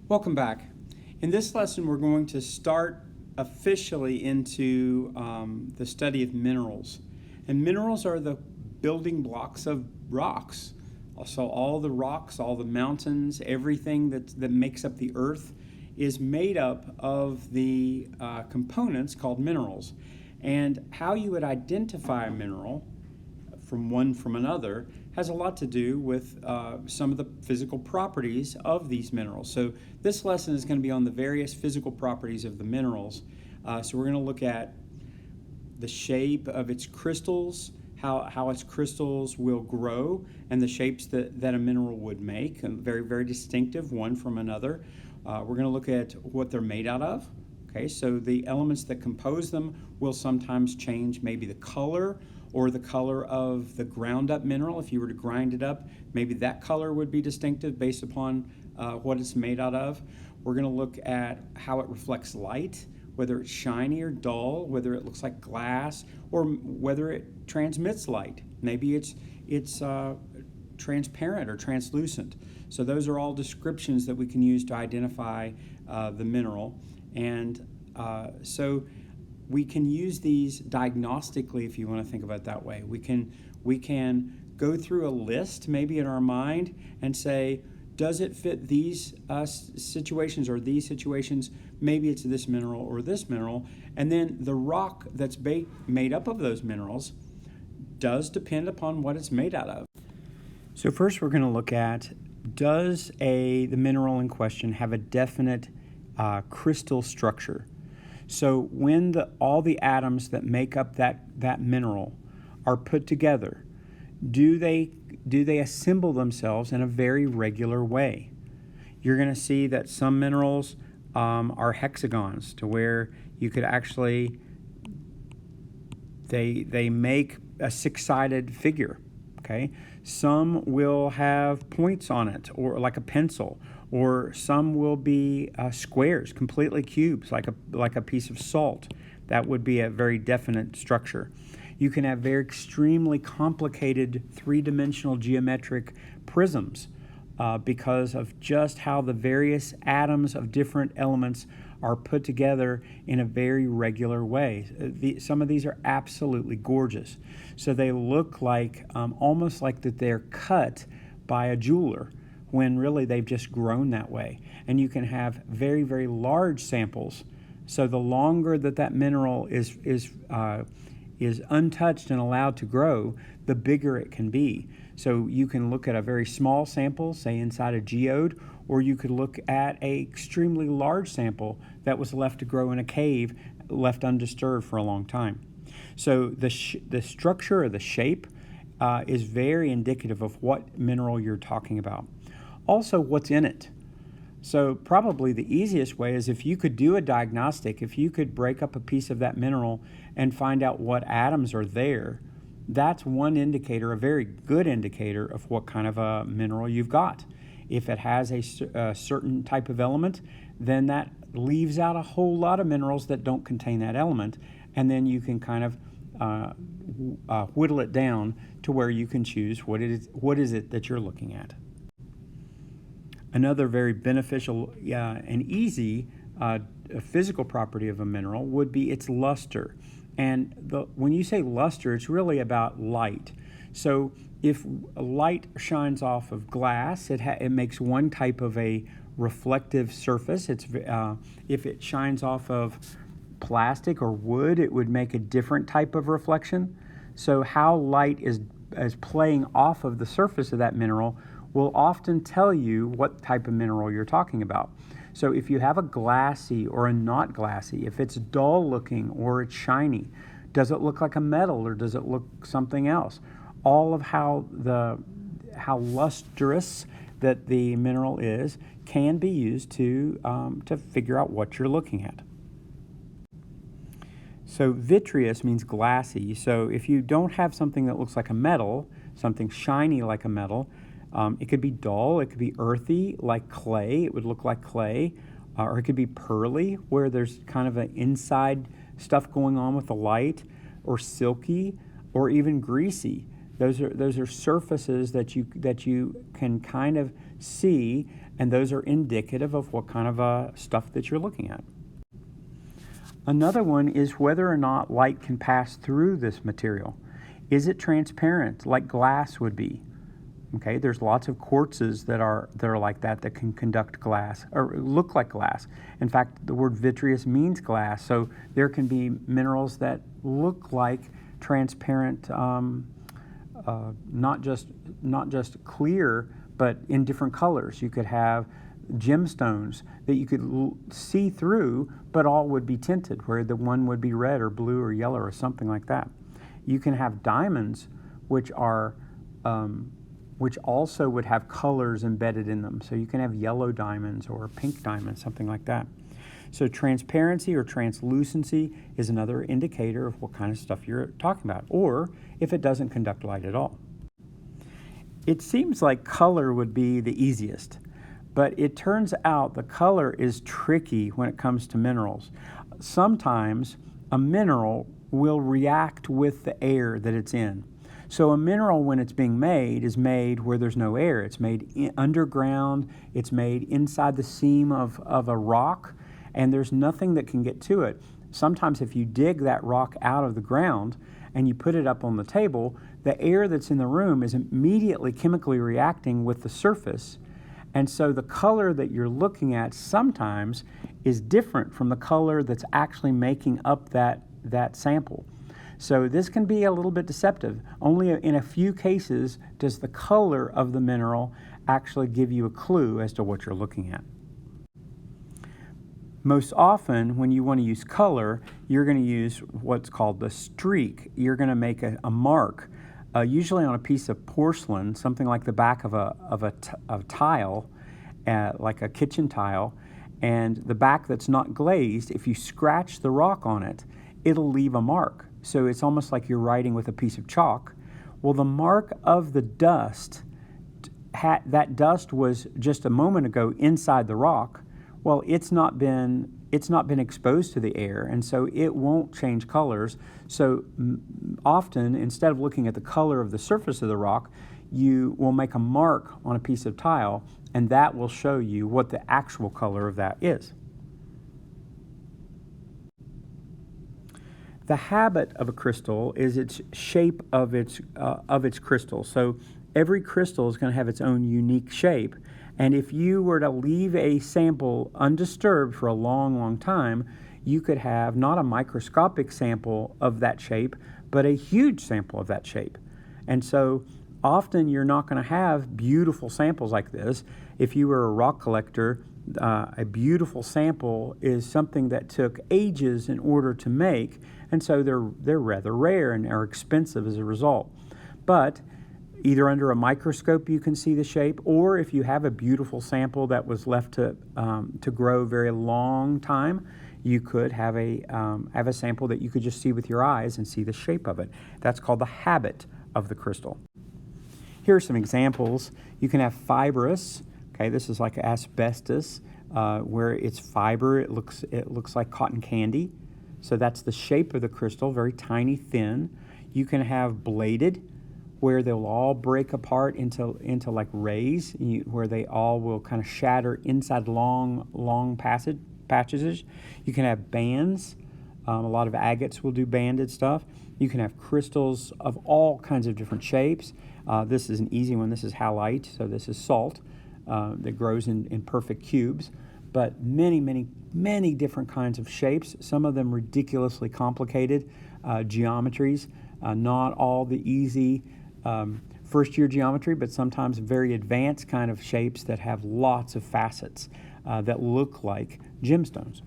Welcome back. In this lesson, we're going to start officially into the study of minerals. And minerals are the building blocks of rocks. Also, all the rocks, all the mountains, everything that makes up the earth is made up of the components called minerals. And how you would identify a mineral from one from another has a lot to do with some of the physical properties of these minerals. So this lesson is going to be on the various physical properties of the minerals. So we're going to look at the shape of its crystals, how its crystals will grow, and the shapes that a mineral would make, and very, very distinctive one from another. We're going to look at what they're made out of. Okay, so the elements that compose them will sometimes change, maybe the color or the color of the ground up mineral. If you were to grind it up, maybe that color would be distinctive based upon what it's made out of. We're going to look at how it reflects light, whether it's shiny or dull, whether it looks like glass, or whether it transmits light. Maybe it's transparent or translucent. So those are all descriptions that we can use to identify the mineral. And so we can use these diagnostically, if you want to think about it that way. We can go through a list maybe in our mind and say, does it fit these situations or these situations? Maybe it's this mineral or this mineral. And then the rock that's made up of those minerals does depend upon what it's made out of. So first we're going to look at, does the mineral in question have a definite crystal structure? So when all the atoms that make up that mineral are put together, do they assemble themselves in a very regular way? You're going to see that some minerals are hexagons, to where you could actually they make a six-sided figure. Okay, some will have points on it, or like a pencil, or some will be squares, completely cubes, like a piece of salt. That would be a very definite structure. You can have very extremely complicated three-dimensional geometric prisms because of just how the various atoms of different elements are put together in a very regular way. Some of these are absolutely gorgeous. So they look like, almost like that they're cut by a jeweler, when really they've just grown that way. And you can have very, very large samples. So the longer that mineral is untouched and allowed to grow, the bigger it can be. So you can look at a very small sample, say inside a geode, or you could look at an extremely large sample that was left to grow in a cave, left undisturbed for a long time. So the structure or the shape is very indicative of what mineral you're talking about. Also, what's in it. So probably the easiest way is if you could do a diagnostic, if you could break up a piece of that mineral and find out what atoms are there, that's one indicator, a very good indicator of what kind of a mineral you've got. If it has a certain type of element, then that leaves out a whole lot of minerals that don't contain that element, and then you can kind of whittle it down to where you can choose what is it that you're looking at. Another very beneficial and easy physical property of a mineral would be its luster. And when you say luster, it's really about light. So if light shines off of glass, it makes one type of a reflective surface. If it shines off of plastic or wood, it would make a different type of reflection. So how light is playing off of the surface of that mineral will often tell you what type of mineral you're talking about. So if you have a glassy or a not glassy, if it's dull looking or it's shiny, does it look like a metal or does it look something else? All of how lustrous that the mineral is can be used to figure out what you're looking at. So vitreous means glassy. So if you don't have something that looks like a metal, something shiny like a metal, it could be dull, it could be earthy like clay, it would look like clay, or it could be pearly where there's kind of an inside stuff going on with the light, or silky, or even greasy. Those are surfaces that you can kind of C, and those are indicative of what kind of stuff that you're looking at. Another one is whether or not light can pass through this material. Is it transparent like glass would be? Okay, there's lots of quartzes that are like that can conduct glass or look like glass. In fact, the word vitreous means glass, so there can be minerals that look like transparent, not just clear, but in different colors. You could have gemstones that you could see through, but all would be tinted, where the one would be red or blue or yellow or something like that. You can have diamonds, which also would have colors embedded in them. So you can have yellow diamonds or pink diamonds, something like that. So transparency or translucency is another indicator of what kind of stuff you're talking about, or if it doesn't conduct light at all. It seems like color would be the easiest, but it turns out the color is tricky when it comes to minerals. Sometimes a mineral will react with the air that it's in. So a mineral, when it's being made, is made where there's no air. It's made underground, it's made inside the seam of a rock, and there's nothing that can get to it. Sometimes if you dig that rock out of the ground and you put it up on the table, the air that's in the room is immediately chemically reacting with the surface. And so the color that you're looking at sometimes is different from the color that's actually making up that sample. So this can be a little bit deceptive. Only in a few cases does the color of the mineral actually give you a clue as to what you're looking at. Most often, when you want to use color, you're going to use what's called the streak. You're going to make a mark, usually on a piece of porcelain, something like the back of a tile, like a kitchen tile, and the back that's not glazed. If you scratch the rock on it, it'll leave a mark. So it's almost like you're writing with a piece of chalk. Well, the mark of the dust, that dust was just a moment ago inside the rock. Well, it's not been exposed to the air, and so it won't change colors. So often, instead of looking at the color of the surface of the rock, you will make a mark on a piece of tile, and that will show you what the actual color of that is. The habit of a crystal is its shape of its crystal. So every crystal is going to have its own unique shape. And if you were to leave a sample undisturbed for a long, long time, you could have not a microscopic sample of that shape, but a huge sample of that shape. And so often you're not going to have beautiful samples like this. If you were a rock collector, a beautiful sample is something that took ages in order to make, and so they're rather rare and are expensive as a result. But either under a microscope you can see the shape, or if you have a beautiful sample that was left to grow a very long time, you could have a sample that you could just see with your eyes and see the shape of it. That's called the habit of the crystal. Here are some examples. You can have fibrous. Okay, this is like asbestos, where it's fiber. It looks like cotton candy. So that's the shape of the crystal, very tiny, thin. You can have bladed, where they'll all break apart into like rays, where they all will kind of shatter inside long patches. You can have bands. A lot of agates will do banded stuff. You can have crystals of all kinds of different shapes. This is an easy one. This is halite, so this is salt that grows in perfect cubes. But many different kinds of shapes, some of them ridiculously complicated geometries, not all the easy first-year geometry, but sometimes very advanced kind of shapes that have lots of facets that look like gemstones.